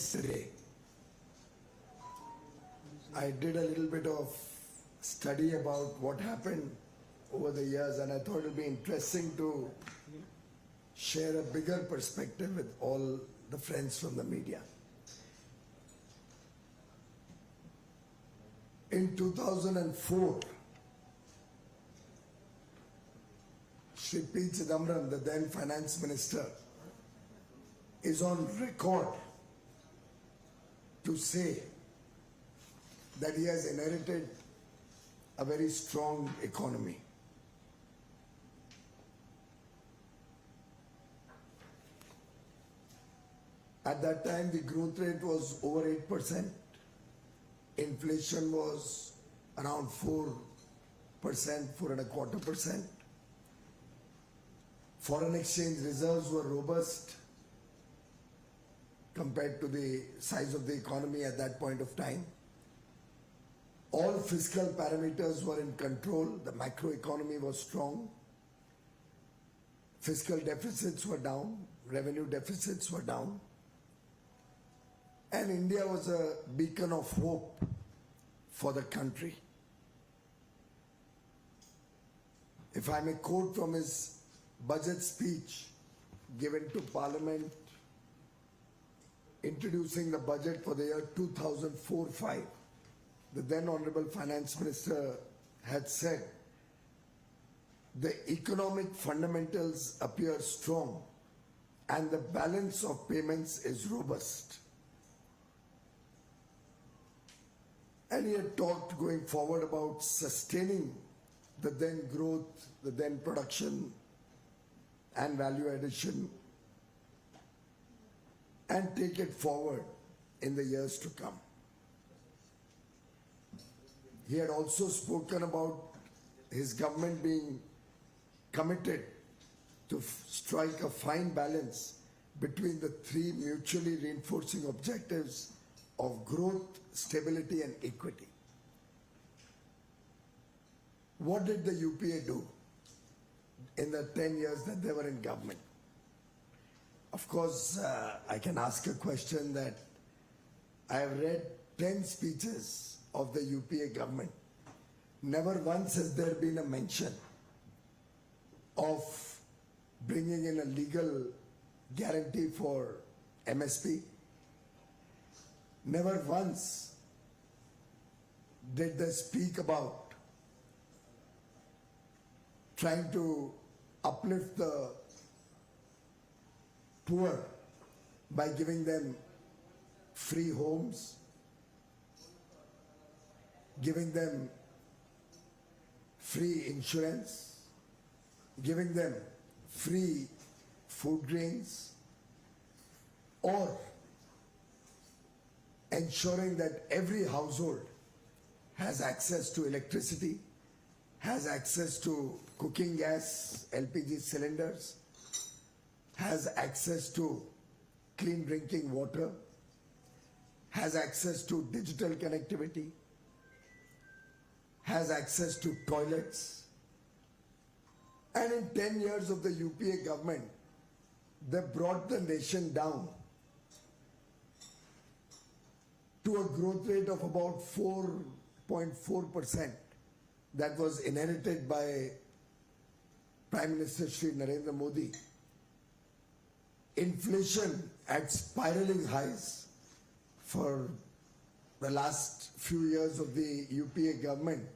yesterday. I did a little bit of study about what happened over the years, and I thought it would be interesting to share a bigger perspective with all the friends from the media. In 2004, Shri P. Chidambaram, the then finance minister, is on record to say that he has inherited a very strong economy. At that time, the growth rate was over 8%. Inflation was around 4%, 4.25%. Foreign exchange reserves were robust compared to the size of the economy at that point of time. All fiscal parameters were in control. The macroeconomy was strong. Fiscal deficits were down. Revenue deficits were down. And India was a beacon of hope for the country. If I may quote from his budget speech given to Parliament introducing the budget for the year 2004-05, the then Honorable Finance Minister had said, the economic fundamentals appear strong and the balance of payments is robust. And he had talked going forward about sustaining the then growth, the then production and value addition, and take it forward in the years to come. He had also spoken about his government being committed to strike a fine balance between the three mutually reinforcing objectives of growth, stability and equity. What did the UPA do in the 10 years that they were in government? Of course, I can ask a question that I have read 10 speeches of the UPA government. Never once has there been a mention of bringing in a legal guarantee for MSP. Never once did they speak about trying to uplift the poor by giving them free homes, giving them free insurance, giving them free food grains, or ensuring that every household has access to electricity, has access to cooking gas, LPG cylinders, has access to clean drinking water, has access to digital connectivity, has access to toilets. And in 10 years of the UPA government, they brought the nation down to a growth rate of about 4.4% that was inherited by Prime Minister Shri Narendra Modi. Inflation at spiraling highs for the last few years of the UPA government.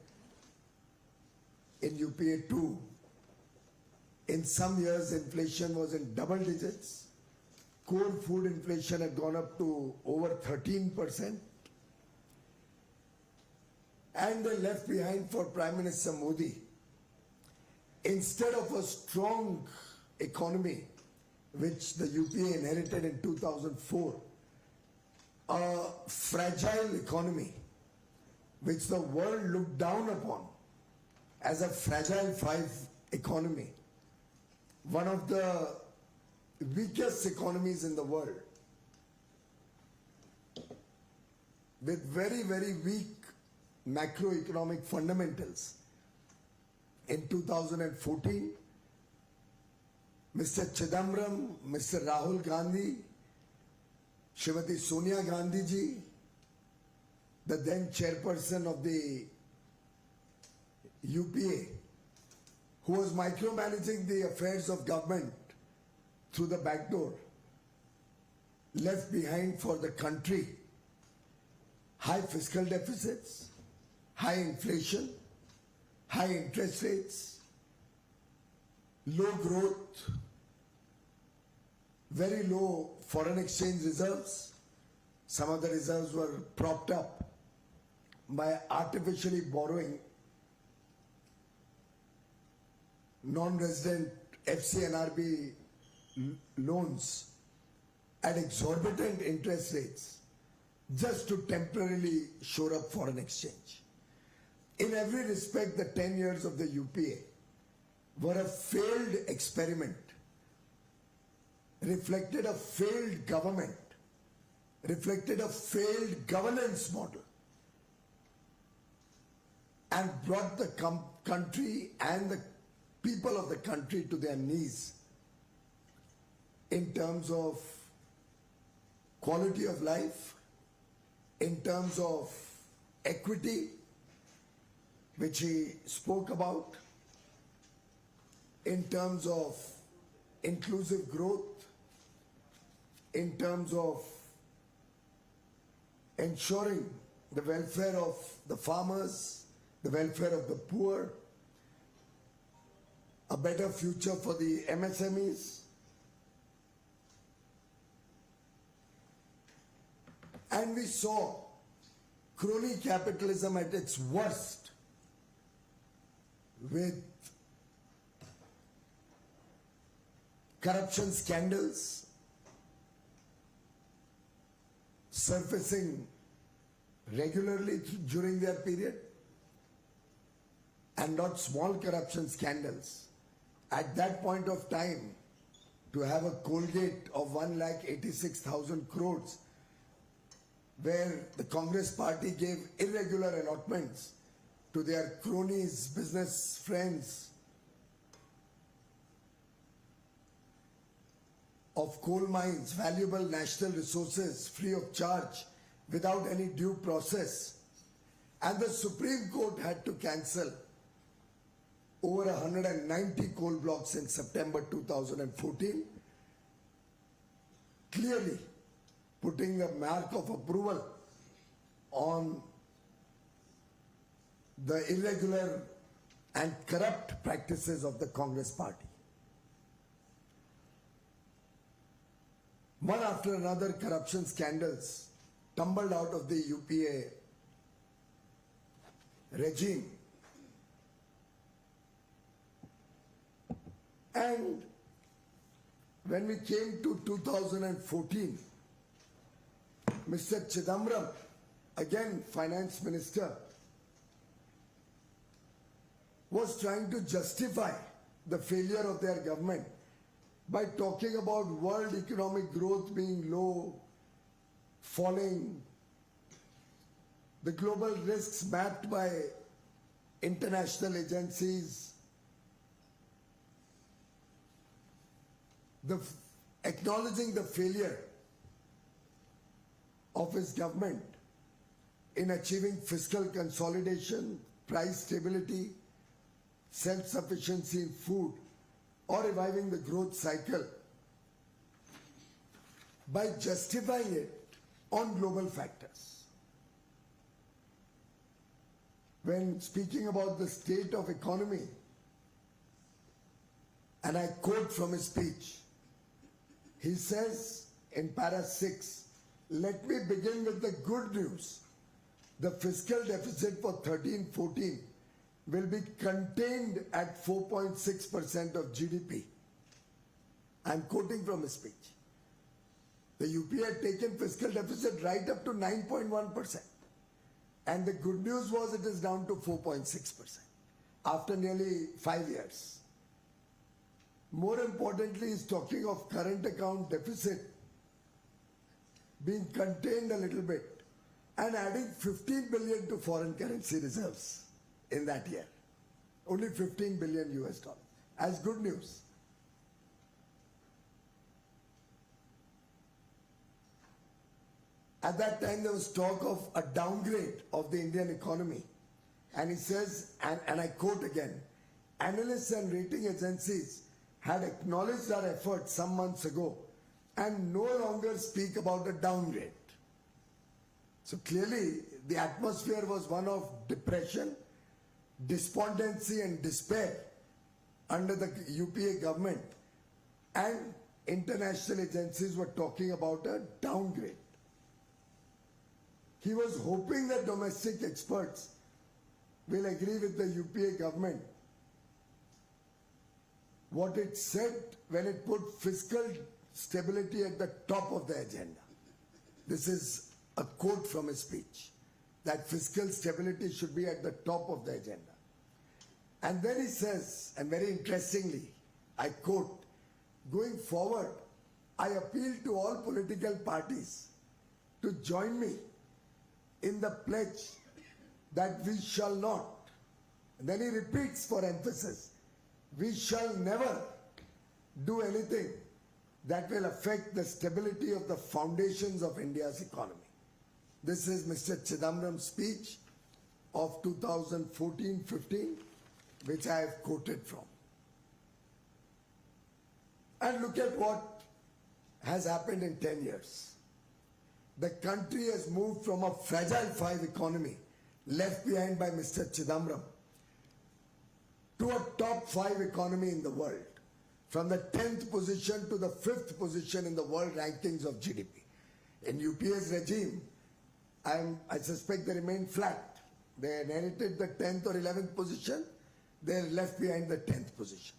In UPA 2, in some years inflation was in double digits. Core food inflation had gone up to over 13%. And they left behind for Prime Minister Modi, instead of a strong economy, which the UPA inherited in 2004, a fragile economy, which the world looked down upon as a fragile five economy, one of the weakest economies in the world, with very, very weak macroeconomic fundamentals. In 2014, Mr. Chidambaram, Mr. Rahul Gandhi, Srimati Sonia Gandhi ji, the then chairperson of the UPA, who was micromanaging the affairs of government through the back door, left behind for the country high fiscal deficits, high inflation, high interest rates, low growth, very low foreign exchange reserves. Some of the reserves were propped up by artificially borrowing non-resident FCNRB loans at exorbitant interest rates just to temporarily shore up foreign exchange. In every respect, the 10 years of the UPA were a failed experiment, reflected a failed government, reflected a failed governance model, and brought the country and the people of the country to their knees in terms of quality of life, in terms of equity, which he spoke about, in terms of inclusive growth, in terms of ensuring the welfare of the farmers, the welfare of the poor, a better future for the MSMEs. And we saw crony capitalism at its worst, with corruption scandals surfacing regularly during their period, and not small corruption scandals. At that point of time, to have a Colgate of 1,86,000 crores, where the Congress party gave irregular allotments to their cronies, business friends, of coal mines, valuable national resources, free of charge, without any due process. And the Supreme Court had to cancel over 190 coal blocks in September 2014, clearly putting a mark of approval on the irregular and corrupt practices of the Congress party. One after another, corruption scandals tumbled out of the UPA regime. And when we came to 2014, Mr. Chidambaram, again finance minister, was trying to justify the failure of their government by talking about world economic growth being low, falling, the global risks mapped by international agencies, acknowledging the failure of his government in achieving fiscal consolidation, price stability, self-sufficiency in food, or reviving the growth cycle, by justifying it on global factors. When speaking about the state of economy, and I quote from his speech, he says in para 6, "Let me begin with the good news. The fiscal deficit for 13-14 will be contained at 4.6% of GDP. I'm quoting from his speech. The UPA had taken fiscal deficit right up to 9.1%. And the good news was it is down to 4.6% after nearly 5 years. More importantly, he's talking of current account deficit being contained a little bit and adding 15 billion to foreign currency reserves in that year. Only 15 billion US dollars as good news. At that time, there was talk of a downgrade of the Indian economy. And he says, and I quote again, analysts and rating agencies had acknowledged our efforts some months ago and no longer speak about a downgrade. So clearly, the atmosphere was one of depression, despondency and despair under the UPA government, and international agencies were talking about a downgrade. He was hoping that domestic experts will agree with the UPA government what it said when it put fiscal stability at the top of the agenda. This is a quote from his speech, that fiscal stability should be at the top of the agenda. And then he says, and very interestingly, I quote, going forward, I appeal to all political parties to join me in the pledge that we shall not, and then he repeats for emphasis, we shall never do anything that will affect the stability of the foundations of India's economy. This is Mr. Chidambaram's speech of 2014-15, which I have quoted from. And look at what has happened in 10 years. The country has moved from a fragile 5 economy left behind by Mr. Chidambaram to a top 5 economy in the world, from the 10th position to the 5th position in the world rankings of GDP. In UPA's regime, I suspect they remained flat. They inherited the 10th or 11th position, they're left behind the 10th position.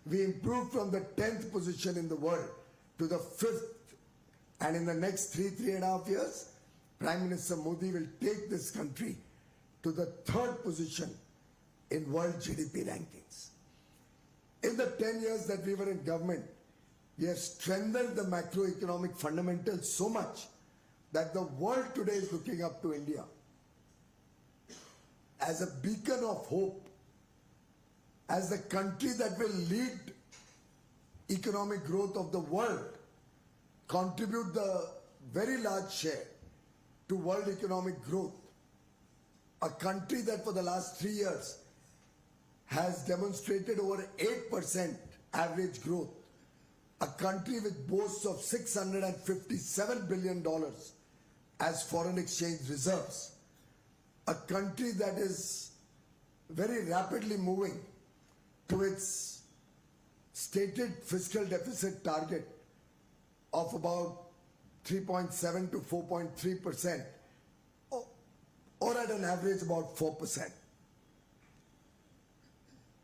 We improved from the 10th position in the world to the 5th, and in the next 3.5 years, Prime Minister Modi will take this country to the 3rd position in world GDP rankings. In the 10 years that we were in government, we have strengthened the macroeconomic fundamentals so much that the world today is looking up to India as a beacon of hope, as the country that will lead economic growth of the world, contribute the very large share to world economic growth. A country that for the last 3 years has demonstrated over 8% average growth. A country with boasts of $657 billion as foreign exchange reserves. A country that is very rapidly moving to its stated fiscal deficit target of about 3.7 to 4.3%, or at an average about 4%.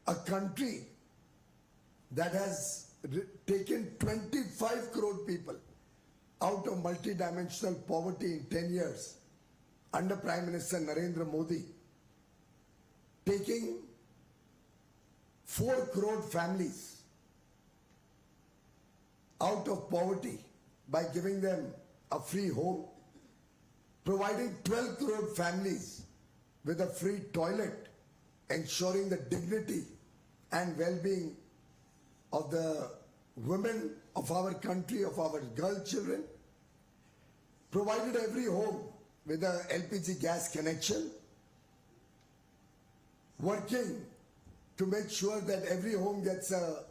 A country that has taken 25 crore people out of multidimensional poverty in 10 years under Prime Minister Narendra Modi, taking 4 crore families out of poverty by giving them a free home, providing 12 crore families with a free toilet, ensuring the dignity and well-being of the women of our country, of our girl children, provided every home with a LPG gas connection, working to make sure that every home gets a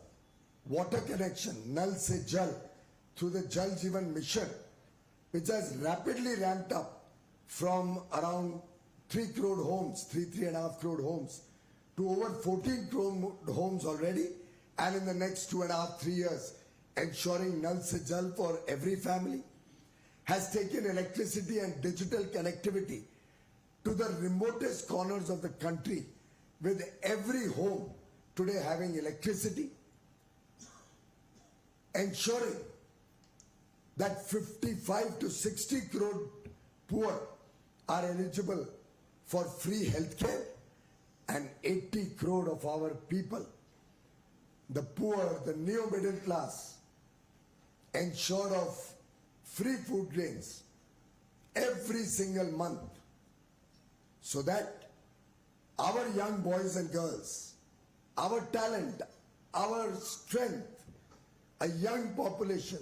water connection, Nal Se Jal, through the Jal Jeevan mission, which has rapidly ramped up from around 3 crore homes, 3.5 crore homes, to over 14 crore homes already, and in the next 2.5, 3 years, ensuring Nal Se Jal for every family, has taken electricity and digital connectivity to the remotest corners of the country, with every home today having electricity, ensuring that 55 to 60 crore poor are eligible for free healthcare, and 80 crore of our people, the poor, the neo-middle class, ensured of free food grains every single month, so that our young boys and girls, our talent, our strength, a young population,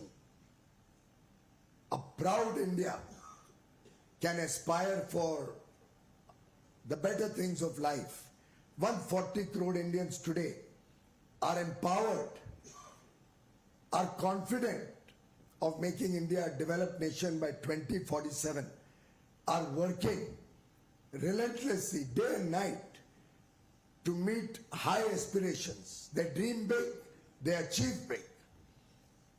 a proud India, can aspire for the better things of life. 140 crore Indians today are empowered, are confident of making India a developed nation by 2047, are working relentlessly day and night to meet high aspirations. They dream big, they achieve big.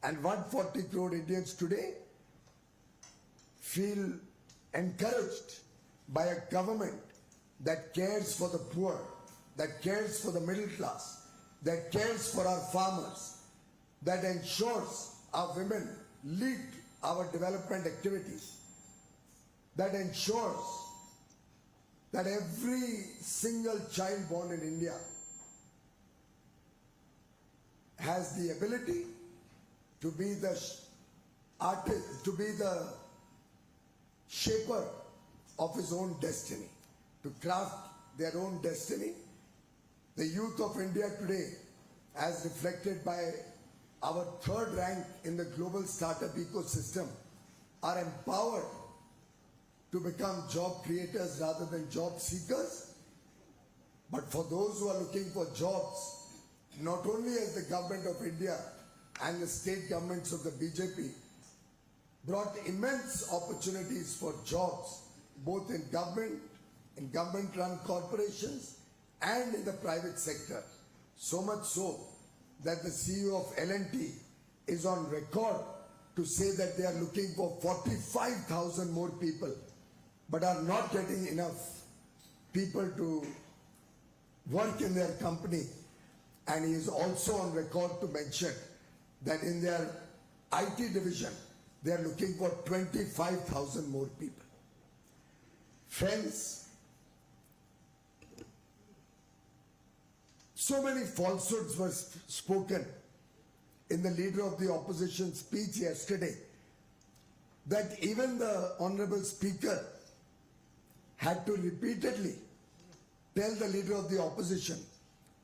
And 140 crore Indians today feel encouraged by a government that cares for the poor, that cares for the middle class, that cares for our farmers, that ensures our women lead our development activities, that ensures that every single child born in India has the ability to be the artist, to be the shaper of his own destiny, to craft their own destiny. The youth of India today, as reflected by our third rank in the global startup ecosystem, are empowered to become job creators rather than job seekers. But for those who are looking for jobs, not only has the government of India and the state governments of the BJP brought immense opportunities for jobs, both in government-run corporations and in the private sector. So much so that the CEO of L&T is on record to say that they are looking for 45,000 more people, but are not getting enough people to work in their company. And he is also on record to mention that in their IT division, they are looking for 25,000 more people. Friends, so many falsehoods were spoken in the leader of the opposition speech yesterday that even the Honorable Speaker had to repeatedly tell the leader of the opposition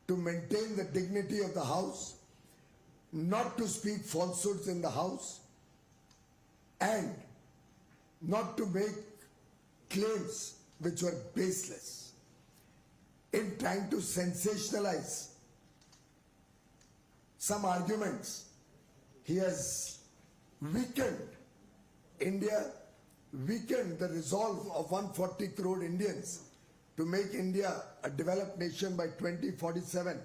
to maintain the dignity of the House, not to speak falsehoods in the House, and not to make claims which were baseless. In trying to sensationalize some arguments, he has weakened India, weakened the resolve of 140 crore Indians to make India a developed nation by 2047,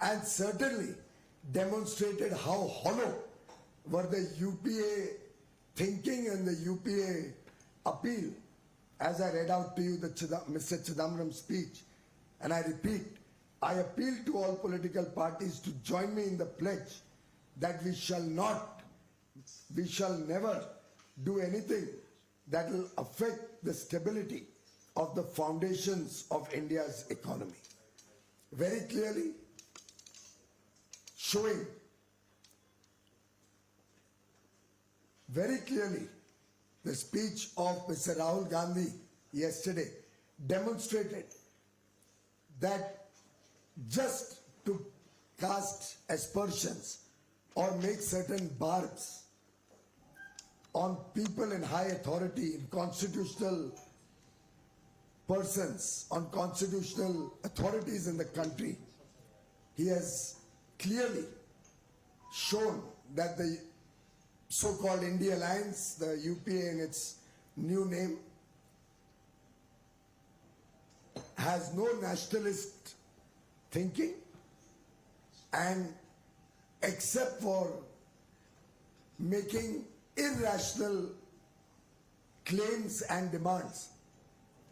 and certainly demonstrated how hollow were the UPA thinking and the UPA appeal, as I read out to you the Mr. Chidambaram's speech. And I repeat, I appeal to all political parties to join me in the pledge that we shall never do anything that will affect the stability of the foundations of India's economy. Very clearly showing, the speech of Mr. Rahul Gandhi yesterday demonstrated that just to cast aspersions or make certain barbs on people in high authority, in constitutional persons, on constitutional authorities in the country, he has clearly shown that the so-called India Alliance, the UPA in its new name, has no nationalist thinking, and except for making irrational claims and demands,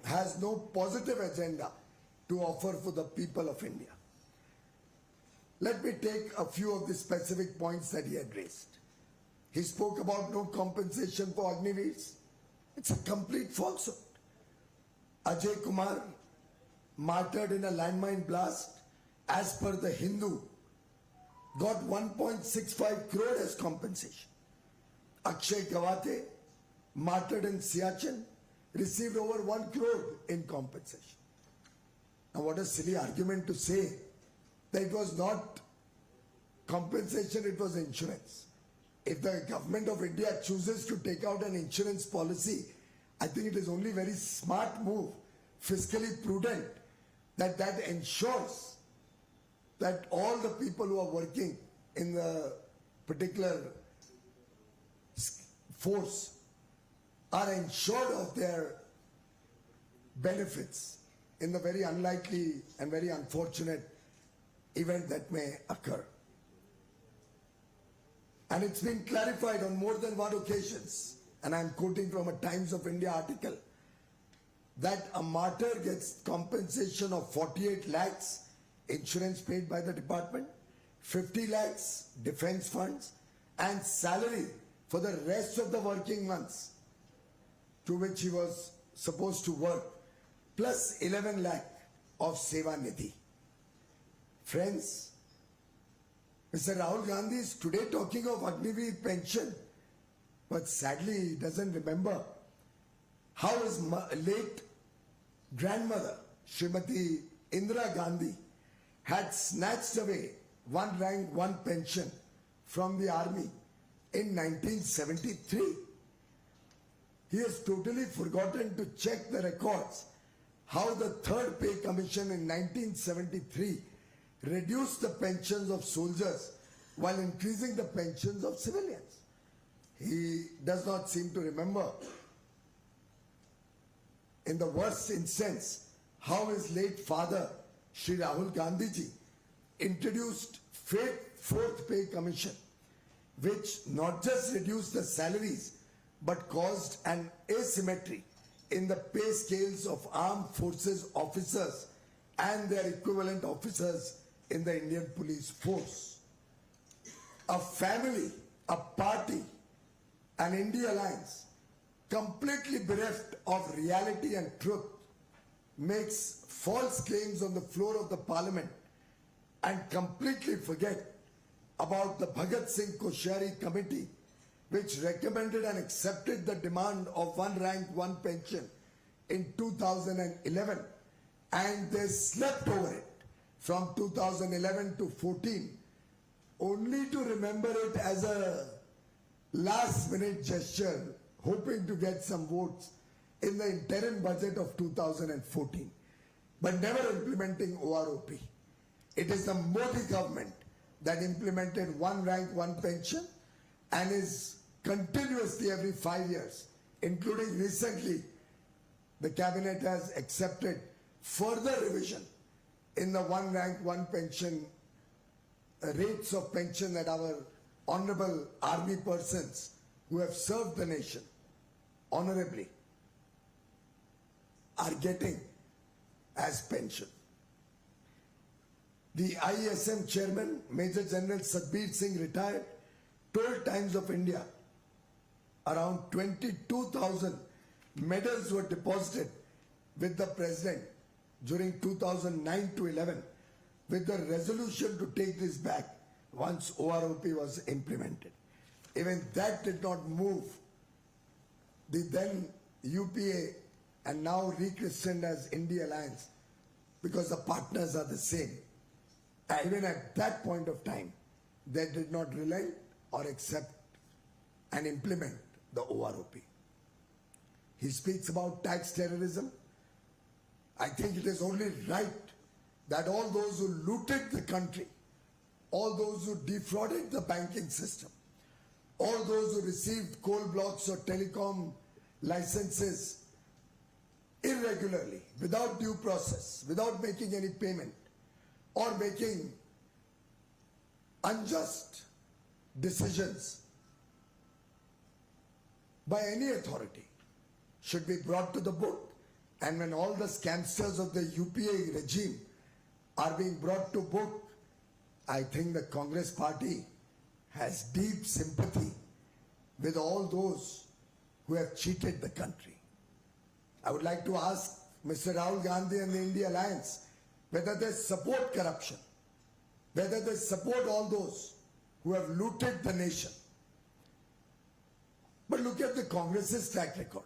has no positive agenda to offer for the people of India. Let me take a few of the specific points that he had raised. He spoke about no compensation for Agniveers. It's a complete falsehood. Ajay Kumar, martyred in a landmine blast, as per the Hindu, got 1.65 crore as compensation. Akshay Gawate, martyred in Siachen, received over 1 crore in compensation. Now what a silly argument to say that it was not compensation, it was insurance. If the government of India chooses to take out an insurance policy I think it is only very smart move, fiscally prudent, that ensures that all the people who are working in the particular force are ensured of their benefits in the very unlikely and very unfortunate event that may occur. And it's been clarified on more than one occasions, and I'm quoting from a Times of India article, that a martyr gets compensation of 48 lakhs, insurance paid by the department, 50 lakhs, defense funds, and salary for the rest of the working months to which he was supposed to work, plus 11 lakh of Seva Nidhi. Friends, Mr. Rahul Gandhi is today talking of Agniveer pension, but sadly he doesn't remember how his late grandmother, Srimati Indira Gandhi, had snatched away one rank, one pension from the army in 1973. He has totally forgotten to check the records how the Third Pay Commission in 1973 reduced the pensions of soldiers while increasing the pensions of civilians. He does not seem to remember, in the worst instance, how his late father, Shri Rahul Gandhi ji, introduced Fourth Pay Commission, which not just reduced the salaries but caused an asymmetry in the pay scales of armed forces officers and their equivalent officers in the Indian police force. A family, a party, an India alliance completely bereft of reality and truth makes false claims on the floor of the parliament and completely forget about the Bhagat Singh Koshari committee, which recommended and accepted the demand of one rank, one pension in 2011, and they slept over it from 2011 to 14, only to remember it as a last-minute gesture, hoping to get some votes in the interim budget of 2014, but never implementing OROP. It is the Modi government that implemented one rank, one pension and is continuously every 5 years, including recently, the cabinet has accepted further revision in the one rank, one pension rates of pension that our honorable army persons who have served the nation honorably are getting as pension. The ISM chairman, Major General Satbir Singh, retired, told Times of India around 22,000 medals were deposited with the president during 2009 to 11 with the resolution to take this back once OROP was implemented. Even that did not move the then UPA and now rechristened as India Alliance, because the partners are the same. And even at that point of time, they did not relent or accept and implement the OROP. He speaks about tax terrorism. I think it is only right that all those who looted the country, all those who defrauded the banking system, all those who received coal blocks or telecom licenses irregularly, without due process, without making any payment, or making unjust decisions by any authority, should be brought to the book. And when all the scamsters of the UPA regime are being brought to book, I think the Congress party has deep sympathy with all those who have cheated the country. I would like to ask Mr. Rahul Gandhi and the India Alliance whether they support corruption, whether they support all those who have looted the nation. But look at the Congress's track record.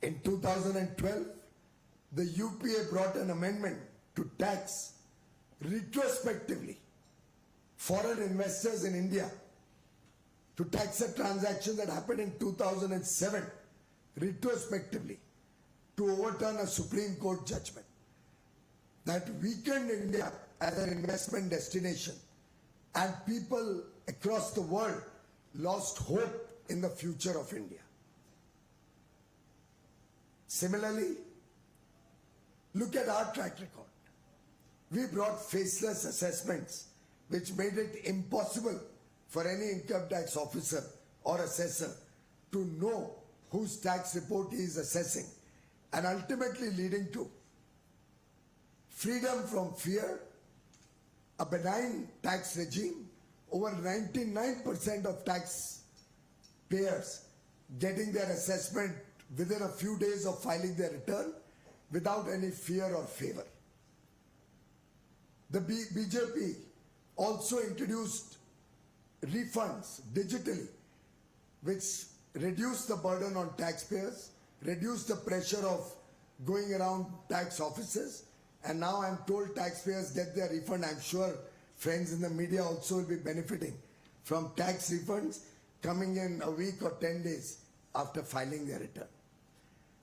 In 2012, the UPA brought an amendment to tax retrospectively foreign investors in India, to tax a transaction that happened in 2007, retrospectively to overturn a Supreme Court judgment that weakened India as an investment destination, and people across the world lost hope in the future of India. Similarly, look at our track record. We brought faceless assessments which made it impossible for any income tax officer or assessor to know whose tax report he is assessing, and ultimately leading to freedom from fear, a benign tax regime, over 99% of tax payers getting their assessment within a few days of filing their return without any fear or favor. The BJP also introduced refunds digitally, which reduced the burden on taxpayers, reduced the pressure of going around tax offices, and now I'm told taxpayers get their refund. I'm sure friends in the media also will be benefiting from tax refunds coming in a week or 10 days after filing their return.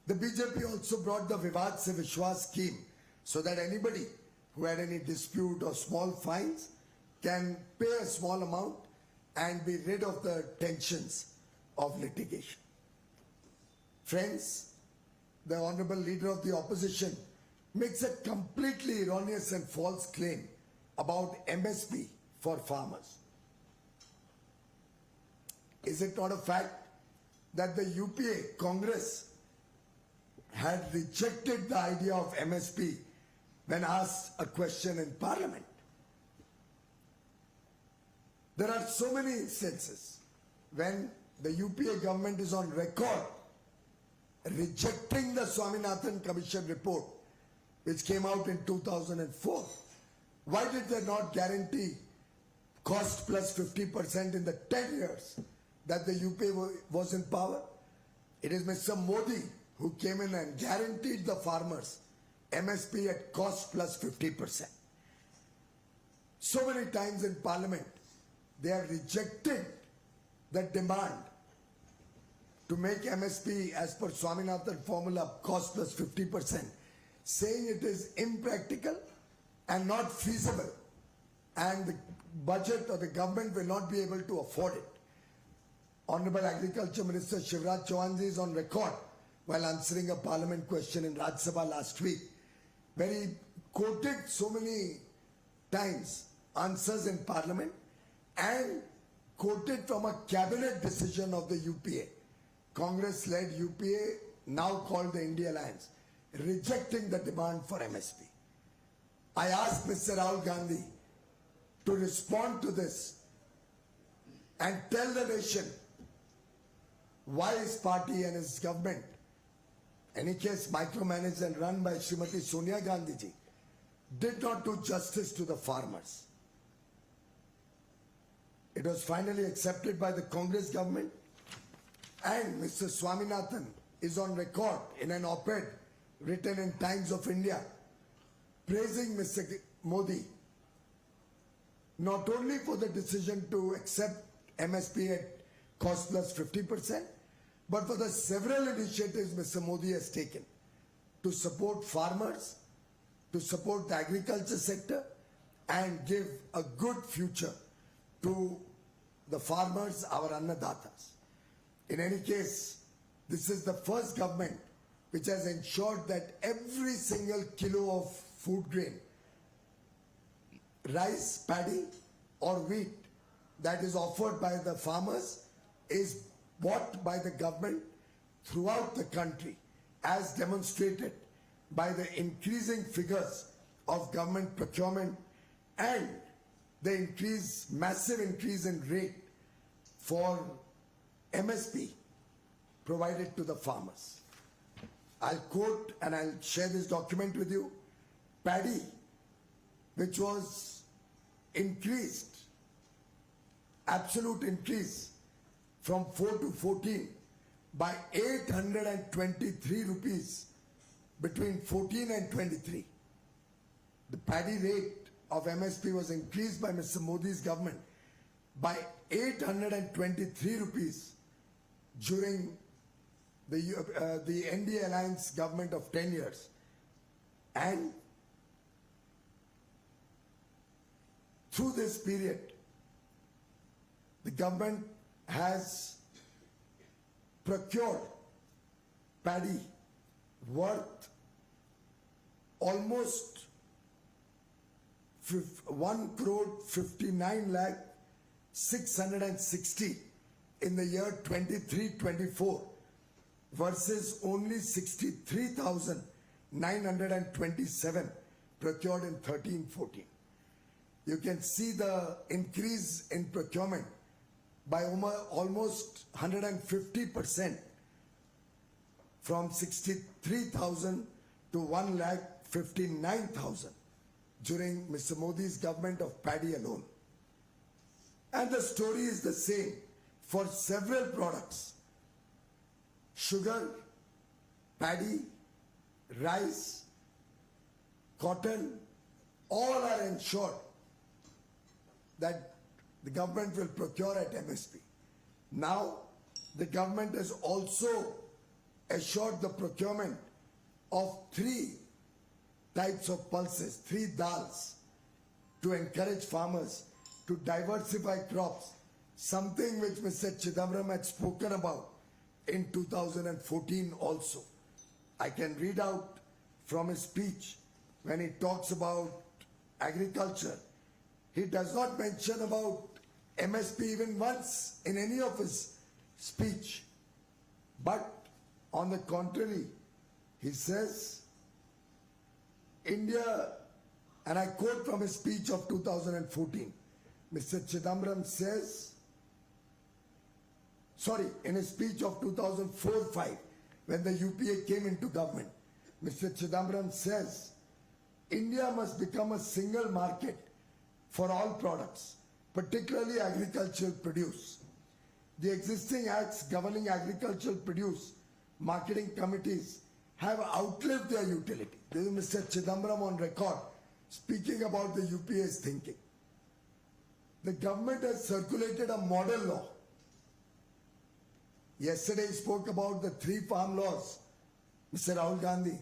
The BJP also brought the Vivad Se Vishwas scheme so that anybody who had any dispute or small fines can pay a small amount and be rid of the tensions of litigation. Friends, the Honorable Leader of the Opposition makes a completely erroneous and false claim about MSP for farmers. Is it not a fact that the UPA Congress had rejected the idea of MSP when asked a question in Parliament? There are so many instances when the UPA government is on record rejecting the Swaminathan Commission report which came out in 2004. Why did they not guarantee cost plus 50% in the 10 years that the UPA was in power? It is Mr. Modi who came in and guaranteed the farmers MSP at cost plus 50%. So many times in Parliament, they have rejected the demand to make MSP as per Swaminathan formula cost plus 50%, saying it is impractical and not feasible, and the budget or the government will not be able to afford it. Honorable Agriculture Minister Shivraj Chauhan is on record while answering a Parliament question in Rajya Sabha last week, where he quoted so many times answers in Parliament and quoted from a cabinet decision of the UPA, Congress-led UPA, now called the India Alliance, rejecting the demand for MSP. I asked Mr. Rahul Gandhi to respond to this and tell the nation why his party and his government, any case micromanaged and run by Srimati Sonia Gandhi ji, did not do justice to the farmers. It was finally accepted by the Congress government, and Mr. Swaminathan is on record in an op-ed written in Times of India praising Mr. Modi not only for the decision to accept MSP at cost plus 50%, but for the several initiatives Mr. Modi has taken to support farmers, to support the agriculture sector, and give a good future to the farmers, our Annadatas. In any case, this is the first government which has ensured that every single kilo of food grain, rice, paddy or wheat that is offered by the farmers is bought by the government throughout the country, as demonstrated by the increasing figures of government procurement and the massive increase in rate for MSP provided to the farmers. I'll quote and I'll share this document with you. Paddy, which was increased, absolute increase from 4 to 14 by 823 rupees between 14 and 23. The paddy rate of MSP was increased by Mr. Modi's government by 823 rupees during the NDA Alliance government of 10 years. And through this period, the government has procured paddy worth almost 1,59,660 in the year 23-24 versus only 63,927 procured in 13-14. You can see the increase in procurement by almost 150% from 63,000 to 1,59,000 during Mr. Modi's government of paddy alone. And the story is the same for several products: sugar, paddy, rice, cotton, all are ensured that the government will procure at MSP. Now, the government has also assured the procurement of 3 types of pulses, 3 dals, to encourage farmers to diversify crops, something which Mr. Chidambaram had spoken about in 2014 also. I can read out from his speech when he talks about agriculture. He does not mention about MSP even once in any of his speech. But on the contrary, he says, India, and I quote from his speech of 2014, Mr. Chidambaram says, in his speech of 2004-5, when the UPA came into government, Mr. Chidambaram says, India must become a single market for all products, particularly agricultural produce. The existing acts governing agricultural produce marketing committees have outlived their utility. This is Mr. Chidambaram on record speaking about the UPA's thinking. The government has circulated a model law. Yesterday he spoke about the 3 farm laws. Mr. Rahul Gandhi,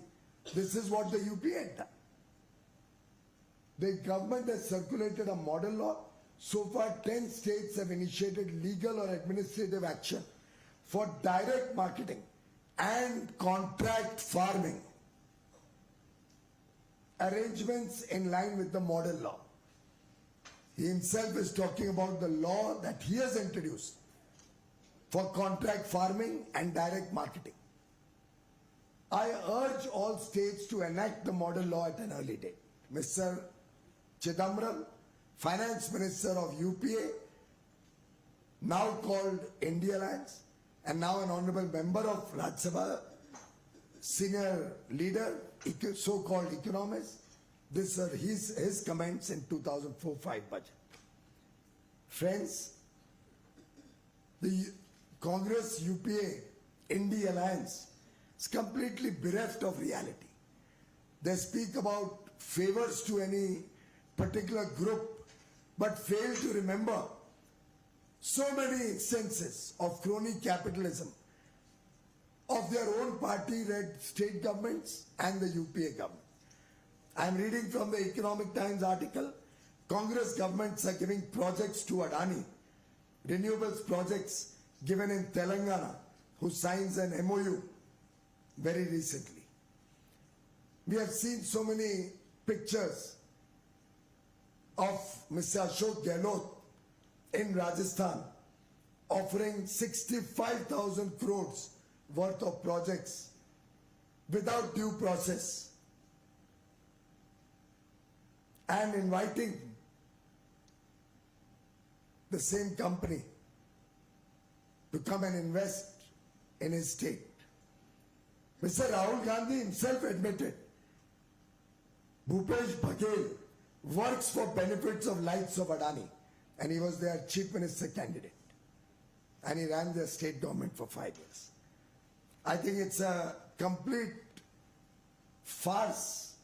this is what the UPA had done. The government has circulated a model law. So far, 10 states have initiated legal or administrative action for direct marketing and contract farming arrangements in line with the model law. He himself is talking about the law that he has introduced for contract farming and direct marketing. I urge all states to enact the model law at an early date. Mr. Chidambaram, Finance Minister of UPA, now called India Alliance, and now an honorable member of Rajya Sabha, senior leader, so-called economist. These are his comments in 2004-5 budget. Friends, the Congress UPA India Alliance is completely bereft of reality. They speak about favors to any particular group, but fail to remember so many instances of crony capitalism of their own party-led state governments and the UPA government. I am reading from the Economic Times article. Congress governments are giving projects to Adani, renewables projects given in Telangana, who signs an MOU very recently. We have seen so many pictures of Mr. Ashok Gehlot in Rajasthan offering 65,000 crores worth of projects without due process and inviting the same company to come and invest in his state. Mr. Rahul Gandhi himself admitted Bhupesh Baghel works for benefits of lights of Adani, and he was their chief minister candidate, and he ran their state government for 5 years. I think it's a complete farce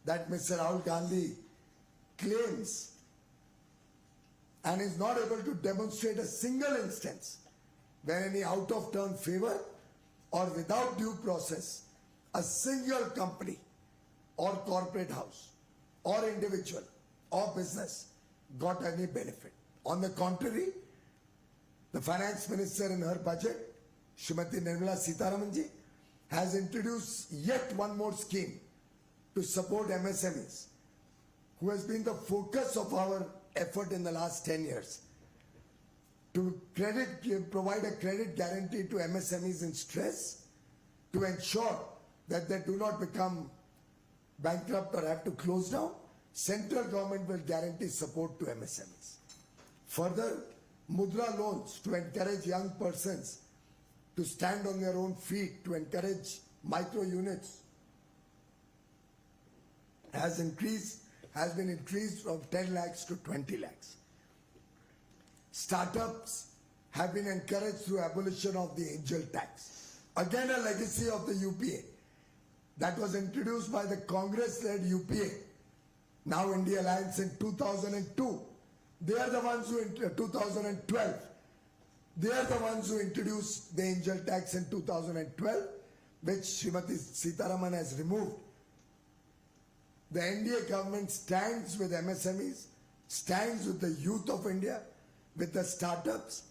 that Mr. Rahul Gandhi claims and is not able to demonstrate a single instance where any out-of-turn favor or without due process, a single company or corporate house or individual or business got any benefit. On the contrary, the finance minister in her budget, Srimati Nirmala Sitharamanji, has introduced yet one more scheme to support MSMEs, who has been the focus of our effort in the last 10 years. To provide a credit guarantee to MSMEs in stress, to ensure that they do not become bankrupt or have to close down, central government will guarantee support to MSMEs. Further, Mudra loans to encourage young persons to stand on their own feet, to encourage micro units, has been increased from 10 lakhs to 20 lakhs. Startups have been encouraged through abolition of the angel tax. Again, a legacy of the UPA that was introduced by the Congress-led UPA, now India Alliance, in 2002. They are the ones who, 2012, they are the ones who introduced the angel tax in 2012, which Srimati Sitharaman has removed. The NDA government stands with MSMEs, stands with the youth of India, with the startups,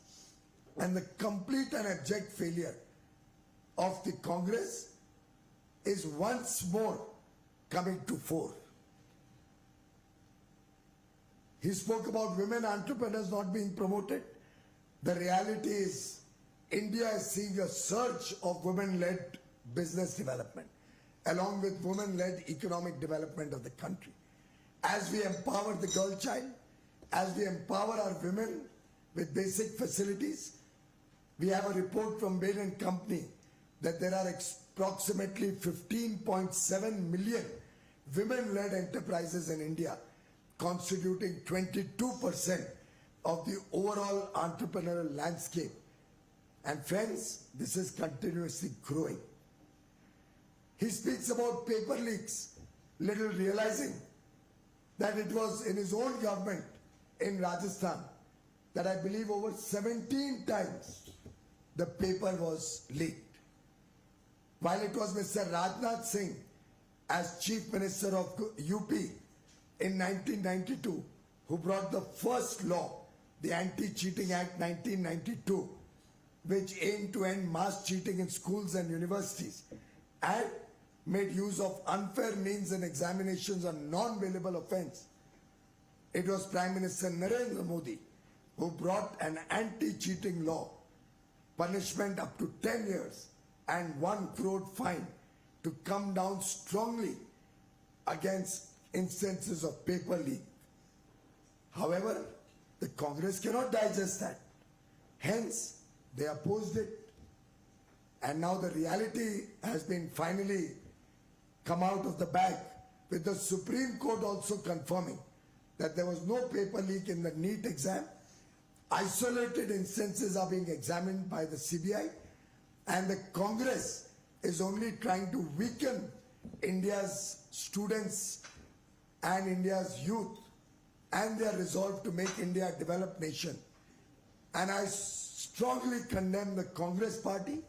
and the complete and abject failure of the Congress is once more coming to fore. He spoke about women entrepreneurs not being promoted. The reality is India is seeing a surge of women-led business development, along with women-led economic development of the country. As we empower the girl child, as we empower our women with basic facilities, we have a report from Bain & Company that there are approximately 15.7 million women-led enterprises in India, constituting 22% of the overall entrepreneurial landscape. And friends, this is continuously growing. He speaks about paper leaks, little realizing that it was in his own government in Rajasthan that I believe over 17 times the paper was leaked. While it was Mr. Rajnath Singh as Chief Minister of UP in 1992 who brought the first law, the Anti-Cheating Act 1992, which aimed to end mass cheating in schools and universities and made use of unfair means in examinations on non-bailable offence. It was Prime Minister Narendra Modi who brought an anti-cheating law, punishment up to 10 years and 1 crore fine, to come down strongly against instances of paper leak. However, the Congress cannot digest that. Hence, they opposed it. And now the reality has been finally come out of the bag, with the Supreme Court also confirming that there was no paper leak in the NEET exam. Isolated instances are being examined by the CBI, and the Congress is only trying to weaken India's students and India's youth and their resolve to make India a developed nation. And I strongly condemn the Congress party.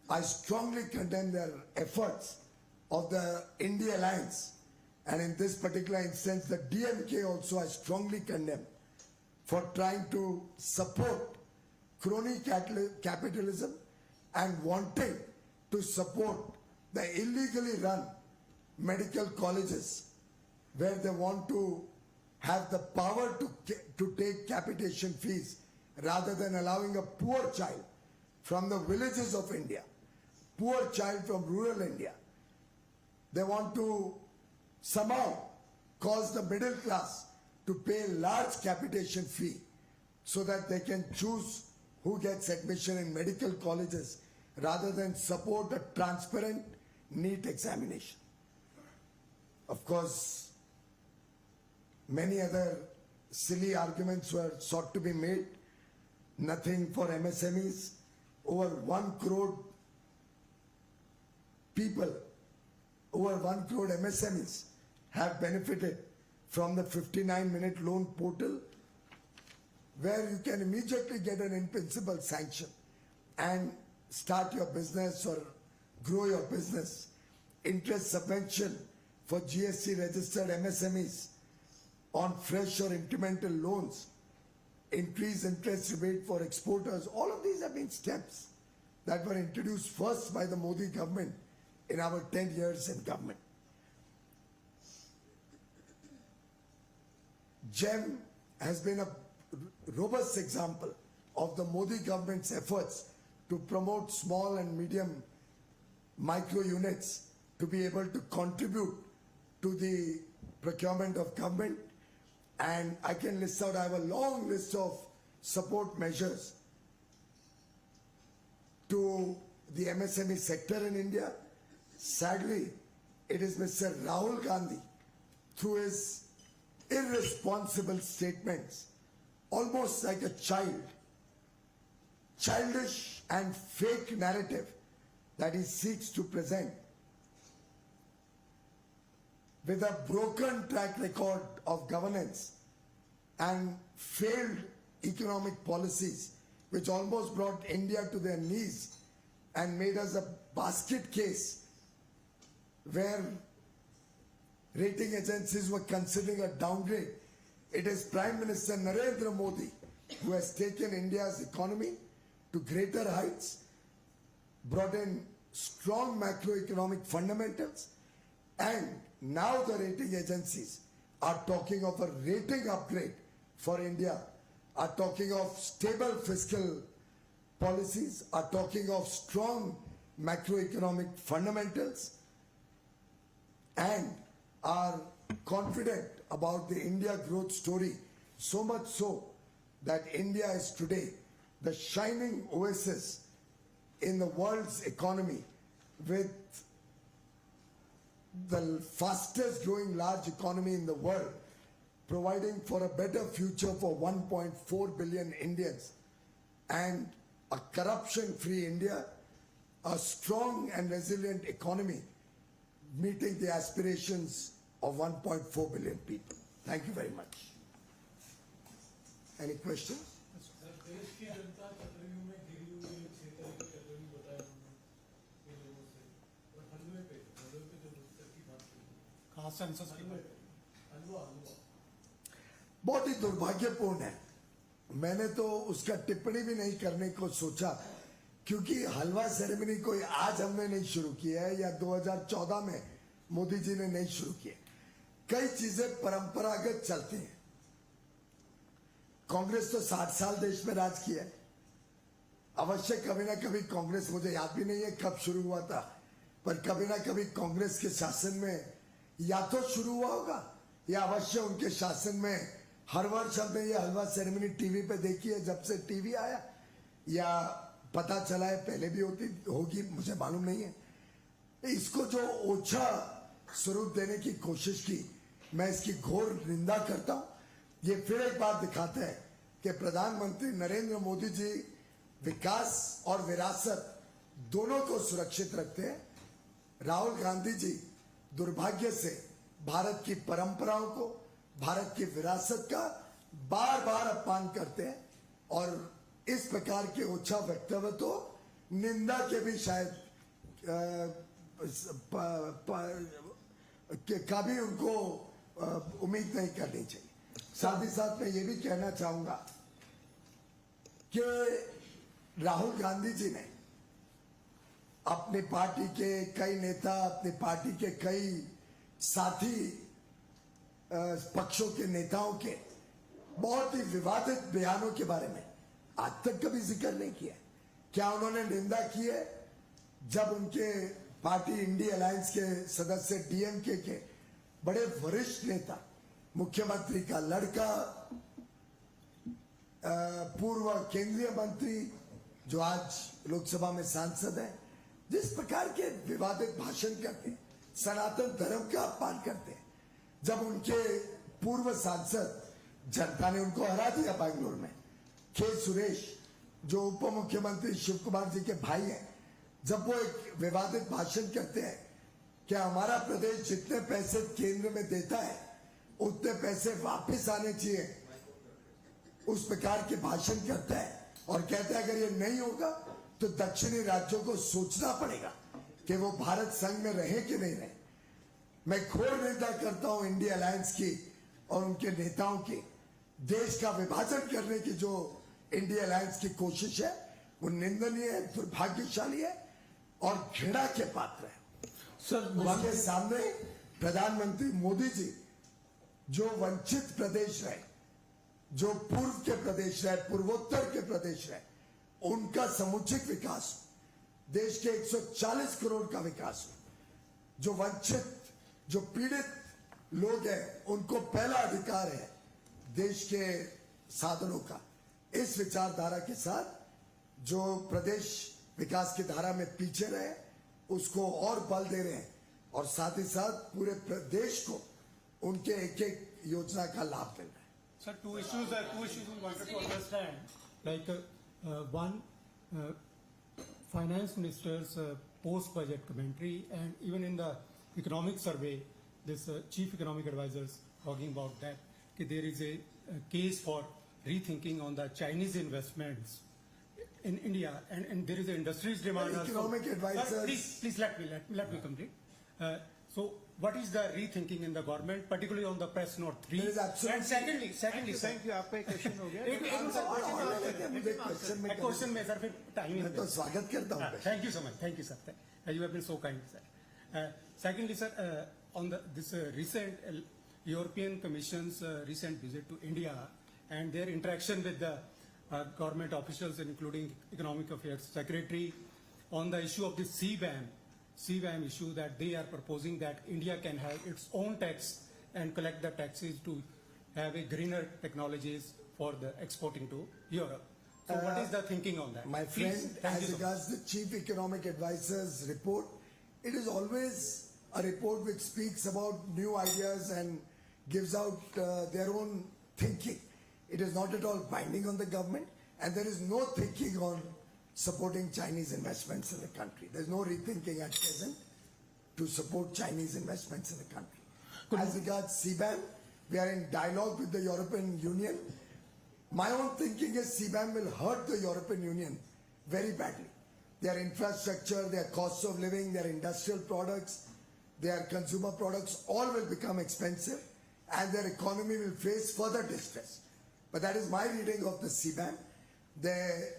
I strongly condemn their efforts of the India Alliance, and in this particular instance the DMK also I strongly condemn for trying to support crony capitalism and wanting to support the illegally run medical colleges where they want to have the power to take capitation fees rather than allowing a poor child from the villages of India, poor child from rural India. They want to somehow cause the middle class to pay large capitation fee so that they can choose who gets admission in medical colleges rather than support a transparent NEET examination. Of course, many other silly arguments were sought to be made. Nothing for MSMEs. Over 1 crore people, over 1 crore MSMEs have benefited from the 59-minute loan portal, where you can immediately get an in-principle sanction and start your business or grow your business, interest subvention for GST registered MSMEs on fresh or incremental loans, increased interest rebate for exporters. All of these have been steps that were introduced first by the Modi government in our 10 years in government. GEM has been a robust example of the Modi government's efforts to promote small and medium micro units to be able to contribute to the procurement of government. And I can list out, I have a long list of support measures to the MSME sector in India. Sadly, it is Mr. Rahul Gandhi, through his irresponsible statements, almost like a child, childish and fake narrative that he seeks to present, with a broken track record of governance and failed economic policies, which almost brought India to their knees and made us a basket case where rating agencies were considering a downgrade. It is Prime Minister Narendra Modi who has taken India's economy to greater heights, brought in strong macroeconomic fundamentals, and now the rating agencies are talking of a rating upgrade for India, are talking of stable fiscal policies, are talking of strong macroeconomic fundamentals, and are confident about the India growth story, so much so that India is today the shining oasis in the world's economy, with the fastest growing large economy in the world, providing for a better future for 1.4 billion Indians, and a corruption-free India, a strong and resilient economy, meeting the aspirations of 1.4 billion people. Thank you very much. Any questions? देश की जनता चतरियों में घिरी हुई है, 6 तरह की चतरियों बताया उन्होंने इन लोगों से, और हलवे पे जो बूस्टर की बात की, हाँ सेंसस की हलवा बहुत ही दुर्भाग्यपूर्ण है। मैंने तो उसका टिप्पणी भी नहीं करने को सोचा, क्योंकि हलवा सेरेमनी कोई आज हमने नहीं शुरू किया है या 2014 में मोदी जी ने नहीं शुरू किया। कई चीजें परंपरागत चलती हैं। कांग्रेस तो 60 साल देश में राज किया है। अवश्य कभी ना कभी कांग्रेस, मुझे याद भी नहीं है कब शुरू हुआ था, पर कभी ना कभी कांग्रेस के शासन में या तो शुरू हुआ होगा या अवश्य उनके शासन में हर वर्ष हमने ये हलवा सेरेमनी टीवी पे देखी है, जब से टीवी आया, या पता चला है पहले भी होती होगी, मुझे मालूम नहीं है। इसको जो ओछा स्वरूप देने की कोशिश की, मैं इसकी घोर निंदा करता हूं। ये फिर एक बात दिखाता है कि प्रधानमंत्री नरेंद्र मोदी जी विकास और विरासत दोनों को सुरक्षित रखते हैं। राहुल गांधी जी दुर्भाग्य से भारत की परंपराओं को, भारत की विरासत का बार बार अपमान करते हैं, और इस प्रकार के ओछा वक्तव्य तो निंदा के भी शायद का भी उनको उम्मीद नहीं करनी चाहिए। साथ ही साथ मैं ये भी कहना चाहूंगा कि राहुल गांधी जी ने अपनी पार्टी के कई नेता, अपनी पार्टी के कई साथी पक्षों के नेताओं के बहुत ही विवादित बयानों के बारे में आज तक कभी जिक्र नहीं किया। क्या उन्होंने निंदा की है जब उनके पार्टी इंडी अलायंस के सदस्य डीएमके के बड़े वरिष्ठ नेता, मुख्यमंत्री का लड़का, पूर्व केंद्रीय मंत्री जो आज लोकसभा में सांसद हैं, जिस प्रकार के विवादित भाषण करते हैं, सनातन धर्म का अपमान करते हैं, जब उनके पूर्व सांसद, जनता ने उनको हरा दिया बैंगलोर में, के सुरेश जो उप मुख्यमंत्री शिव कुमार जी के भाई हैं, जब वो एक विवादित भाषण करते हैं कि हमारा प्रदेश जितने पैसे केंद्र में देता है उतने पैसे वापस आने चाहिए, उस प्रकार के भाषण करता है और कहता है अगर ये नहीं होगा तो दक्षिणी राज्यों को सोचना पड़ेगा कि वो भारत संघ में रहे कि नहीं रहे। मैं घोर निंदा करता हूं इंडिया अलायंस की और उनके नेताओं की। देश का विभाजन करने की जो इंडिया अलायंस की कोशिश है वो निंदनीय है, दुर्भाग्यशाली है और घृणा के पात्र है। सर उसके सामने प्रधानमंत्री मोदी जी जो वंचित प्रदेश रहे, जो पूर्व के प्रदेश रहे, पूर्वोत्तर के प्रदेश रहे, उनका समुचित विकास, देश के 140 करोड़ का विकास, जो वंचित, जो पीड़ित लोग हैं उनको पहला अधिकार है देश के साधनों का। इस विचारधारा के साथ जो प्रदेश विकास की धारा में पीछे रहे उसको और बल दे रहे हैं और साथ ही साथ पूरे प्रदेश को उनके एक एक योजना का लाभ मिल रहा है। Sir, two issues we wanted to understand. Like one, finance minister's post-budget commentary, and even in the economic survey, this chief economic advisors talking about that there is a case for rethinking on the Chinese investments in India, and there is an industry's demand. Well, economic also. advisors- Please let me complete. So, what is the rethinking in the government, particularly on the press note 3? There is absolutely- And secondly, sir, thank you आपका एक question हो गया मुझे question में question में sir फिर time मैं तो स्वागत करता हूँ। Thank you so much. Thank you, sir. You have been so kind, sir. Secondly, sir, on this recent European Commission's recent visit to India and their interaction with the government officials, including Economic Affairs Secretary, on the issue of the CBAM issue, that they are proposing that India can have its own tax and collect the taxes to have a greener technologies for the exporting to Europe. So what is the thinking on that? My Please, friend, thank you as so much. regards the chief economic advisor's report, it is always a report which speaks about new ideas and gives out their own thinking. It is not at all binding on the government, and there is no thinking on supporting Chinese investments in the country. There's no rethinking at present to support Chinese investments in the country. As regards CBAM, we are in dialogue with the European Union. My own thinking is CBAM will hurt the European Union very badly. Their infrastructure, their costs of living, their industrial products, their consumer products, all will become expensive and their economy will face further distress. But that is my reading of the CBAM. They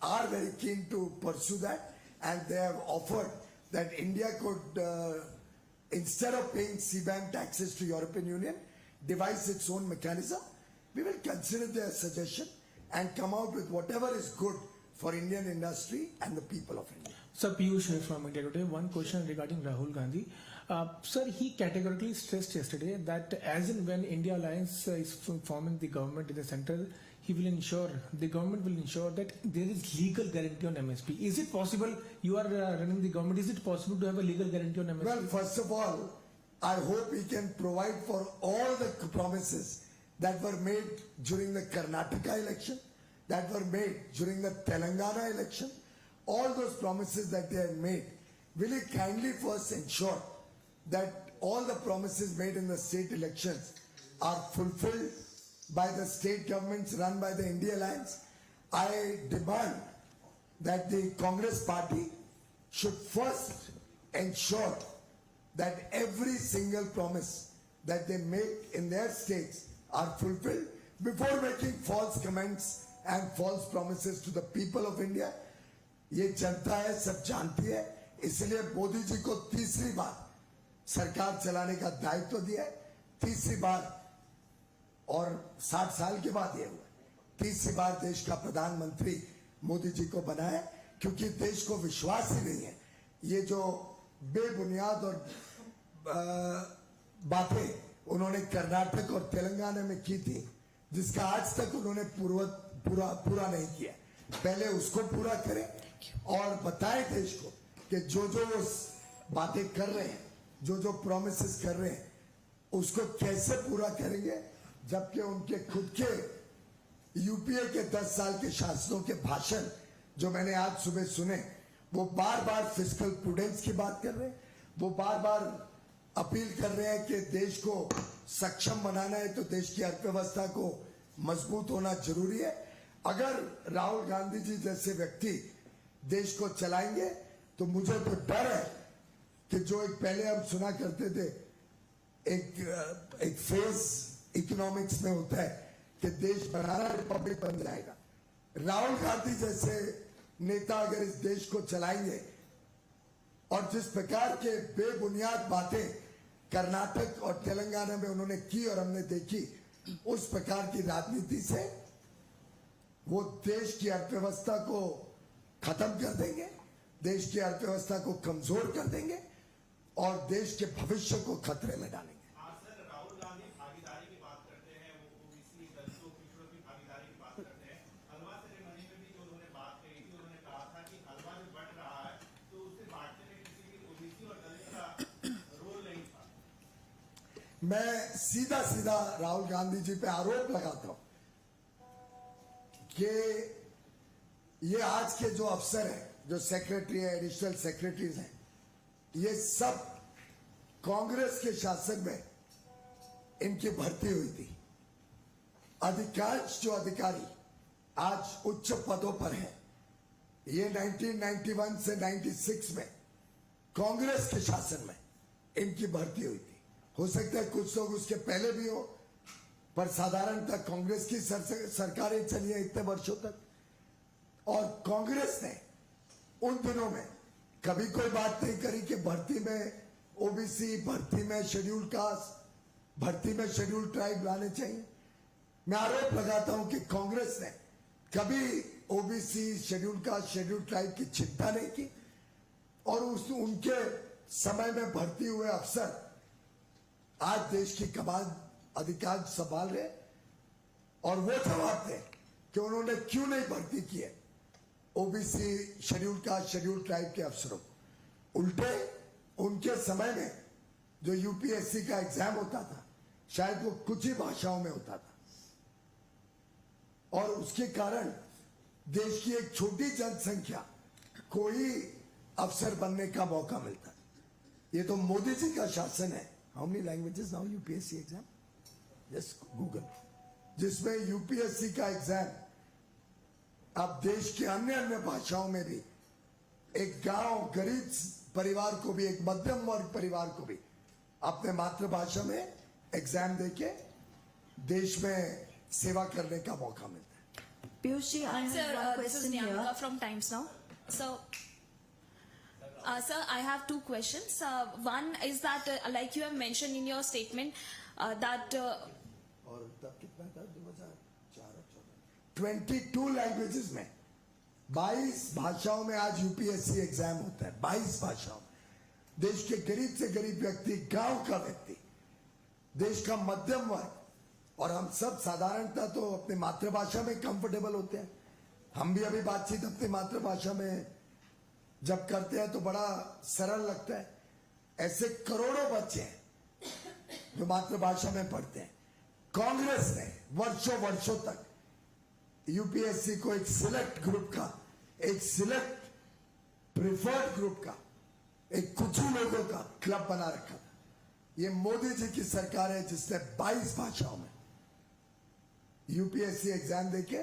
are very keen to pursue that, and they have offered that India could, instead of paying CBAM taxes to European Union, devise its own mechanism. We will consider their suggestion and come out with whatever is good for Indian industry and the people of India. Sir, Piyush from India Today. One question regarding Rahul Gandhi. Sir, he categorically stressed yesterday that as and when India Alliance is forming the government in the center, the government will ensure that there is legal guarantee on MSP. Is it possible, you are running the government, is it possible to have a legal guarantee on MSP? Well, first of all, I hope we can provide for all the promises that were made during the Karnataka election, that were made during the Telangana election. All those promises that they have made, will you kindly first ensure that all the promises made in the state elections are fulfilled by the state governments run by the India Alliance? I demand that the Congress party should first ensure that every single promise that they make in their states are fulfilled before making false comments and false promises to the people of India. ये जनता है, सब जानती है, इसलिए मोदी जी को तीसरी बार सरकार चलाने का दायित्व दिया है। तीसरी बार, और 60 साल के बाद ये हुआ, तीसरी बार देश का प्रधानमंत्री मोदी जी को बनाया, क्योंकि देश को विश्वास ही नहीं है। ये जो बेबुनियाद और बातें उन्होंने कर्नाटक और तेलंगाना में की थी, जिसका आज तक उन्होंने पूरा नहीं किया, पहले उसको पूरा करें और बताएं देश को कि जो बातें कर रहे हैं, जो प्रॉमिसेस कर रहे हैं, उसको कैसे पूरा करेंगे, जबकि उनके खुद के यूपीए के 10 साल के शासकों के भाषण जो मैंने आज सुबह सुने, वो बार-बार फिस्कल प्रूडेंस की बात कर रहे हैं, वो बार-बार अपील कर रहे हैं कि देश को सक्षम बनाना है तो देश की अर्थव्यवस्था को मजबूत होना जरूरी है। अगर राहुल गांधी जी जैसे व्यक्ति देश को चलाएंगे, तो मुझे तो डर है कि जो एक पहले हम सुना करते थे, एक फेज इकोनॉमिक्स में होता है कि देश बनाना रिपब्लिक बन जाएगा। राहुल गांधी जैसे नेता अगर इस देश को चलाएंगे और जिस प्रकार के बेबुनियाद बातें कर्नाटक और तेलंगाना में उन्होंने की और हमने देखी, उस प्रकार की राजनीति से वो देश की अर्थव्यवस्था को खत्म कर देंगे, देश की अर्थव्यवस्था को कमजोर कर देंगे और देश के भविष्य को खतरे में डालेंगे। सर, राहुल गांधी भागीदारी की बात करते हैं, वो ओबीसी दलितों पिछड़ों की भागीदारी की बात करते हैं। हलवा सेरेमनी में भी जो उन्होंने बात कही थी, उन्होंने कहा था कि हलवा जो बट रहा है तो उसे बांटने में किसी भी ओबीसी और दलित का रोल नहीं था। मैं सीधा सीधा राहुल गांधी जी पे आरोप लगाता हूं कि ये आज के जो अफसर हैं, जो सेक्रेटरी है, एडिशनल सेक्रेटरीज हैं, ये सब कांग्रेस के शासन में इनकी भर्ती हुई थी। अधिकांश जो अधिकारी आज उच्च पदों पर हैं, ये 1991 से 96 में कांग्रेस के शासन में इनकी भर्ती हुई थी। हो सकता है कुछ लोग उसके पहले भी हो, पर साधारणतः कांग्रेस की सरकारें चली है इतने वर्षों तक। और कांग्रेस ने उन दिनों में कभी कोई बात नहीं करी कि भर्ती में ओबीसी, भर्ती में शेड्यूल कास्ट, भर्ती में शेड्यूल ट्राइब लाने चाहिए। मैं आरोप लगाता हूं कि कांग्रेस ने कभी OBC, schedule caste, schedule tribe की चिंता नहीं की और उनके समय में भर्ती हुए अफसर आज देश की कमान अधिकार संभाल रहे और वो जवाब दें कि उन्होंने क्यों नहीं भर्ती की है OBC, schedule caste, schedule tribe के अफसरों को। उल्टे उनके समय में जो यूपीएससी का एग्जाम होता था, शायद वो कुछ ही भाषाओं में होता था और उसके कारण देश की एक छोटी जनसंख्या को ही अफसर बनने का मौका मिलता। ये तो मोदी जी का शासन है। How many languages now UPSC exam? Just Google, जिसमें यूपीएससी का एग्जाम अब देश के अन्य भाषाओं में भी एक गांव गरीब परिवार को भी, एक मध्यम वर्ग परिवार को भी अपने मातृभाषा में एग्जाम देके देश में सेवा करने का मौका मिलता है। Piyush ji, I have Sir, one this is question Nyanka here. from Times Now. So, sir, I have two questions. One is that, like you have mentioned in your statement, that और तब कितना था? 22 languages में 22 भाषाओं में आज UPSC exam होता है। 22 भाषाओं में देश के गरीब से गरीब व्यक्ति, गांव का व्यक्ति, देश का मध्यम वर्ग और हम सब साधारणतः तो अपनी मातृभाषा में कंफर्टेबल होते हैं। हम भी अभी बातचीत अपनी मातृभाषा में जब करते हैं तो बड़ा सरल लगता है। ऐसे करोड़ों बच्चे हैं जो मातृभाषा में पढ़ते हैं। कांग्रेस ने वर्षों वर्षों तक यूपीएससी को एक सिलेक्ट ग्रुप का, एक सिलेक्ट प्रिफर्ड ग्रुप का, एक कुछ ही लोगों का क्लब बना रखा था। ये मोदी जी की सरकार है जिसने 22 भाषाओं में यूपीएससी एग्जाम देके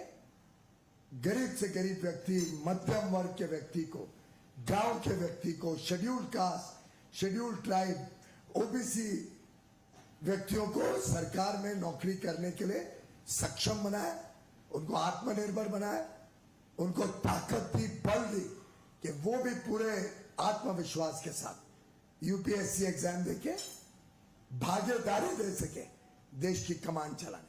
गरीब से गरीब व्यक्ति, मध्यम वर्ग के व्यक्ति को, गांव के व्यक्ति को, schedule caste, schedule tribe, OBC व्यक्तियों को सरकार में नौकरी करने के लिए सक्षम बनाया, उनको आत्मनिर्भर बनाया, उनको ताकत दी, बल दी कि वो भी पूरे आत्मविश्वास के साथ यूपीएससी एग्जाम देके भागीदारी दे सके देश की कमान चलाने।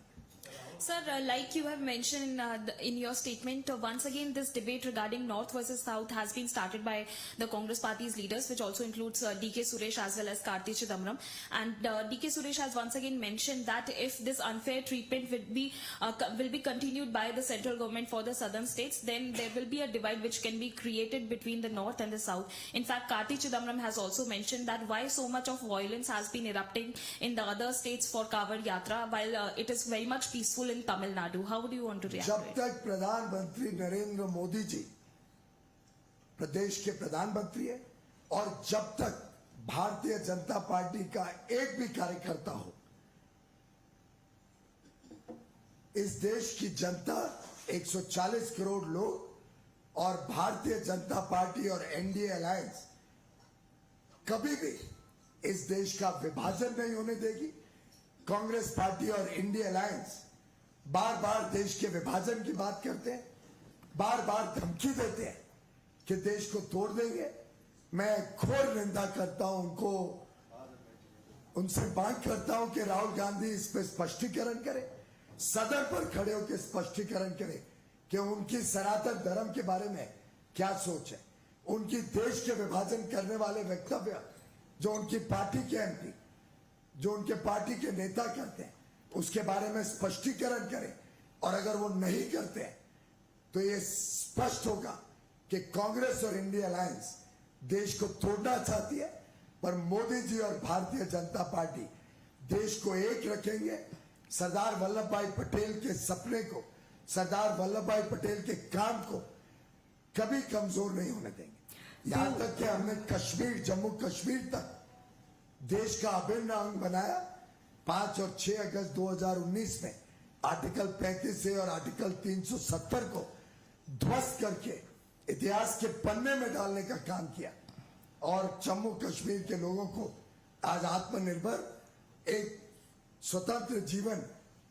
Sir, like you have mentioned in your statement, once again this debate regarding North versus South has been started by the Congress party's leaders, which also includes DK Suresh as well as Karti Chidambaram. And DK Suresh has once again mentioned that if this unfair treatment will be continued by the central government for the southern states, then there will be a divide which can be created between the North and the South. In fact, Karti Chidambaram has also mentioned that why so much of violence has been erupting in the other states for Kawad Yatra while it is very much peaceful in Tamil Nadu. How would you want to react to जब it? तक प्रधानमंत्री नरेंद्र मोदी जी प्रदेश के प्रधानमंत्री है और जब तक Bharatiya Janata party का एक भी कार्यकर्ता हो, इस देश की जनता 140 करोड़ लोग और भारतीय जनता पार्टी और एनडीए अलायंस कभी भी इस देश का विभाजन नहीं होने देगी। कांग्रेस पार्टी और इंडिया अलायंस बार बार देश के विभाजन की बात करते हैं, बार बार धमकी देते हैं कि देश को तोड़ देंगे। मैं घोर निंदा करता हूं उनसे मांग करता हूं कि राहुल गांधी इस पर स्पष्टीकरण करें, सदन पर खड़े होकर स्पष्टीकरण करें कि उनकी सनातन धर्म के बारे में क्या सोच है। उनकी देश के विभाजन करने वाले वक्तव्य जो उनकी पार्टी के एमपी, जो उनके पार्टी के नेता करते हैं, उसके बारे में स्पष्टीकरण करें। और अगर वो नहीं करते हैं तो ये स्पष्ट होगा कि कांग्रेस और इंडिया अलायंस देश को तोड़ना चाहती है, पर मोदी जी और भारतीय जनता पार्टी देश को एक रखेंगे। सरदार वल्लभ भाई पटेल के सपने को, सरदार वल्लभ भाई पटेल के काम को कभी कमजोर नहीं होने देंगे। यहां तक कि हमने कश्मीर, जम्मू कश्मीर तक देश का अभिन्न अंग बनाया। 5 और 6 अगस्त 2019 में आर्टिकल 35 से और आर्टिकल 370 को ध्वस्त करके इतिहास के पन्ने में डालने का काम किया और जम्मू कश्मीर के लोगों को आज आत्मनिर्भर, एक स्वतंत्र जीवन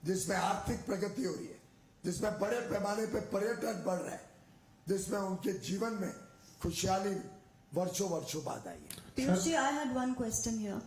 जिसमें आर्थिक प्रगति हो रही है, जिसमें बड़े पैमाने पर पर्यटन बढ़ रहा है, जिसमें उनके जीवन में खुशहाली वर्षों वर्षों बाद आई है। Piyush ji, I had one question here.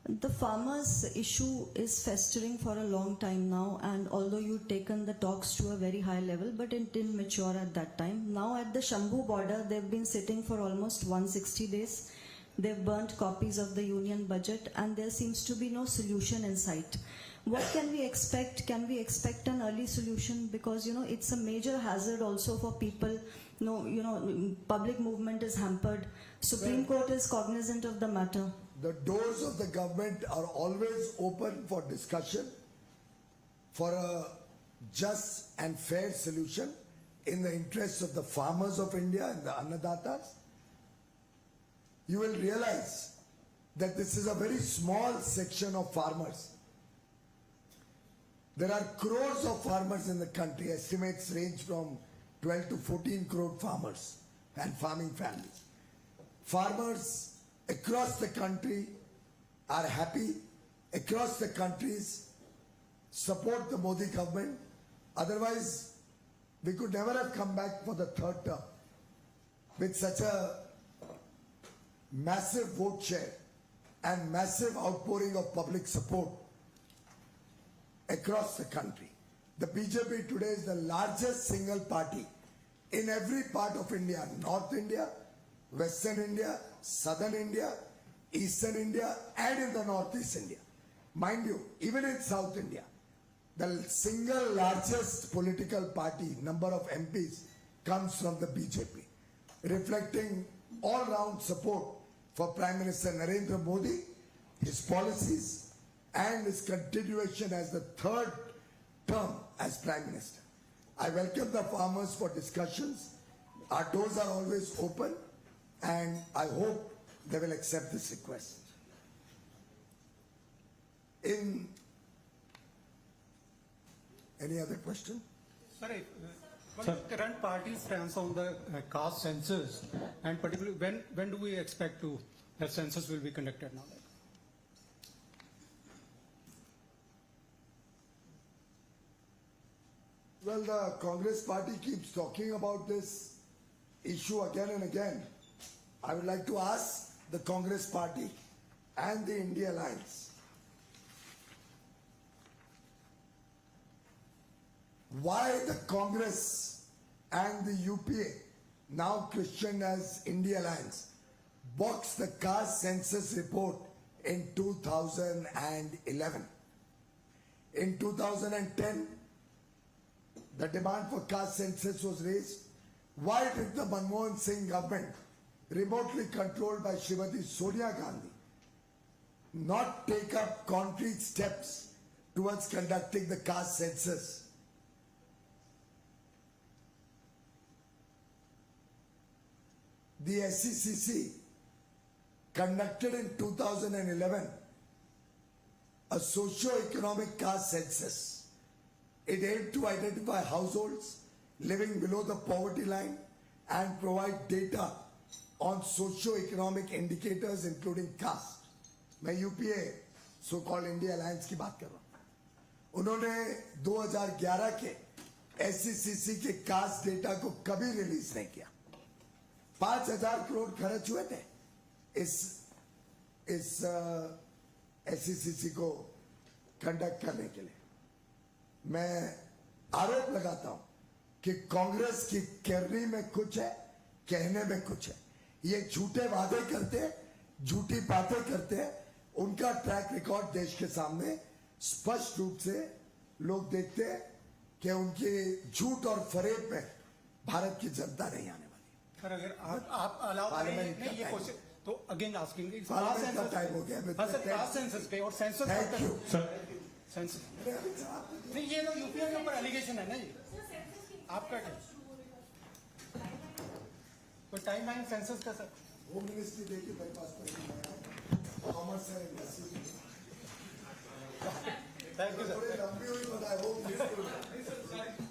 The farmers issue is festering for a long time now, and although you've taken the talks to a very high level, but it didn't mature at that time. Now at the Shambhu border, they've been sitting for almost 160 days. They've burnt copies of the union budget, and there seems to be no solution in sight. What can we expect? Can we expect an early solution? Because it's a major hazard also for people. Public movement is hampered. Supreme Court is cognizant of the matter. The doors of the government are always open for discussion, for a just and fair solution in the interests of the farmers of India and the Annadatas. You will realize that this is a very small section of farmers. There are crores of farmers in the country. Estimates range from 12 to 14 crore farmers and farming families. Farmers across the country are happy, across the countries support the Modi government. Otherwise, we could never have come back for the third term with such a massive vote share and massive outpouring of public support across the country. The BJP today is the largest single party in every part of India, North India, Western India, Southern India, Eastern India, and in the Northeast India. Mind you, even in South India, the single largest political party, number of MPs, comes from the BJP, reflecting all-round support for Prime Minister Narendra Modi, his policies, and his continuation as the third term as Prime Minister. I welcome the farmers for discussions. Our doors are always open, and I hope they will accept this request. In any other question? Sorry, what is the current party's stance on the caste census, and particularly when do we expect the census will be conducted now? Well, the Congress party keeps talking about this issue again and again. I would like to ask the Congress party and the India Alliance, why the Congress and the UPA, now christened as India Alliance, boxed the caste census report in 2011. In 2010, the demand for caste census was raised. Why did the Manmohan Singh government, remotely controlled by Srimati Sonia Gandhi, not take up concrete steps towards conducting the caste census? The SCCC conducted in 2011 a socio-economic caste census. It aimed to identify households living below the poverty line, and provide data on socio-economic indicators including caste. मैं UPA so called India alliance की बात कर रहा हूं. उन्होंने 2011 के एससीसीसी के cast data को कभी रिलीज नहीं किया. 5,000 करोड़ खर्च हुए थे इस एससीसीसी को कंडक्ट करने के लिए. मैं आरोप लगाता हूं कि कांग्रेस की करनी में कुछ है, कहने में कुछ है. ये झूठे वादे करते हैं, झूठी बातें करते हैं. उनका ट्रैक रिकॉर्ड देश के सामने स्पष्ट रूप से लोग देखते हैं कि उनके झूठ और फरेब में भारत की जनता नहीं आने वाली. सर अगर आप अलाउ पार्लियामेंट नहीं ये का क्वेश्चन तो अगेन आस्किंग पार्लियामेंट का टाइम हो गया. हाँ सर कास्ट सेंसस पे और सेंसस थैंक यू. सेंसस नहीं ये तो यूपीए के ऊपर एलिगेशन है ना ये आपका क्या कोई टाइम लाइन सेंसस का सर होम मिनिस्ट्री देखिए bypass commerce and industry thank you sir लंबी हुई बताए होम मिनिस्ट्री